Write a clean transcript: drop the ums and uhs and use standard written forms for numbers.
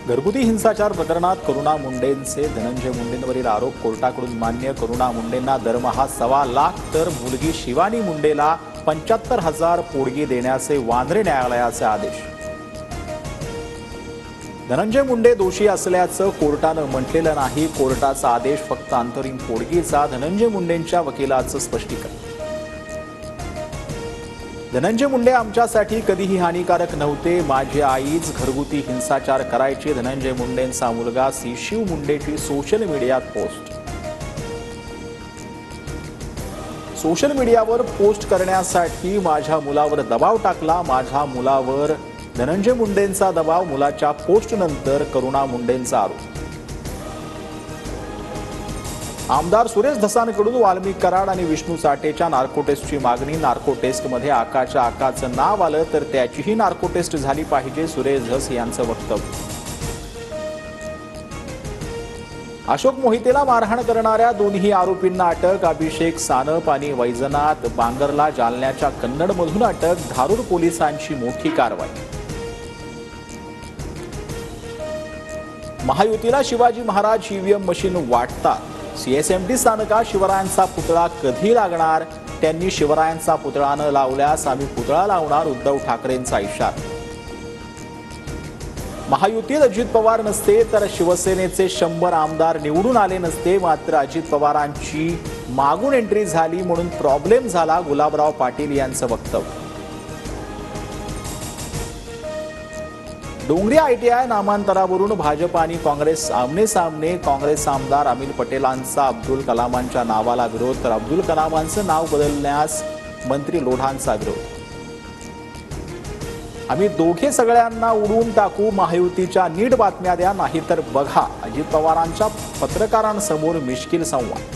घरगुती हिंसाचार प्रकरणात करुणा मुंडेंचे धनंजय मुंडेंवरील आरोप कोर्टाकडून मान्य। करुणा मुंडेंना दरमहा 1.25 लाख तर मुलगी शिवानी मुंडेला 75,000 पोटगी देण्याचे वांद्रे न्यायालयाचे आदेश। धनंजय मुंडे दोषी असल्याचं कोर्टानं म्हटलेलं नाही। कोर्टाचा आदेश फक्त अंतरिम पोटगीचा। धनंजय मुंडेंच्या वकिलाचं स्पष्टीकरण। धनंजय मुंडे आमच्यासाठी कधीही हानिकारक नव्हते। माझी आईच घरगुती हिंसाचार करायची। धनंजय मुंडेंचा मुलगा शिव मुंडेची सोशल मीडियात पोस्ट। सोशल मीडियावर पोस्ट करण्यासाठी माझ्या मुलावर दबाव टाकला। माझ्या मुलावर धनंजय मुंडेंचा दबाव। मुलाच्या पोस्टनंतर करुणा मुंडेंचा आरोप। आमदार सुरेश धसांकडून वाल्मिक कराड आणि विष्णू साठेच्या नार्को टेस्टची मागणी। नार्को टेस्टमध्ये आकाचं नाव आलं तर त्याचीही नार्को टेस्ट झाली पाहिजे, सुरेश धस यांचं वक्तव्य। अशोक मोहितेला मारहाण करणाऱ्या दोन्ही आरोपींना अटक। अभिषेक सानप आणि वैजनाथ बांगरला जालन्याच्या कन्नडमधून अटक। धारूर पोलिसांची मोठी कारवाई। महायुतीला शिवाजी महाराज ईव्हीएम मशीन वाटतात। सीएसएमटी स्थानकात शिवरायांचा पुतळा कधी लागणार? त्यांनी शिवरायांचा पुतळा न लावल्यास आम्ही पुतळा लावणार, उद्धव ठाकरेंचा इशारा। महायुतीत अजित पवार नसते तर शिवसेनेचे 100 आमदार निवडून आले नसते। मात्र अजित पवारांची मागून एंट्री झाली म्हणून प्रॉब्लेम झाला, गुलाबराव पाटील यांचं वक्तव्य। डोंगरी आयटीआय नामांतरावरून भाजप आणि काँग्रेस आमने सामने। काँग्रेस आमदार अनिल पटेलांचा अब्दुल कलामांच्या नावाला विरोध तर अब्दुल कलामांचं नाव बदलण्यास मंत्री लोढांचा विरोध। आम्ही दोघे सगळ्यांना उडवून टाकू, महायुतीच्या नीट बातम्या द्या, नाहीतर बघा, अजित पवारांच्या पत्रकारांसमोर मिश्किल संवाद।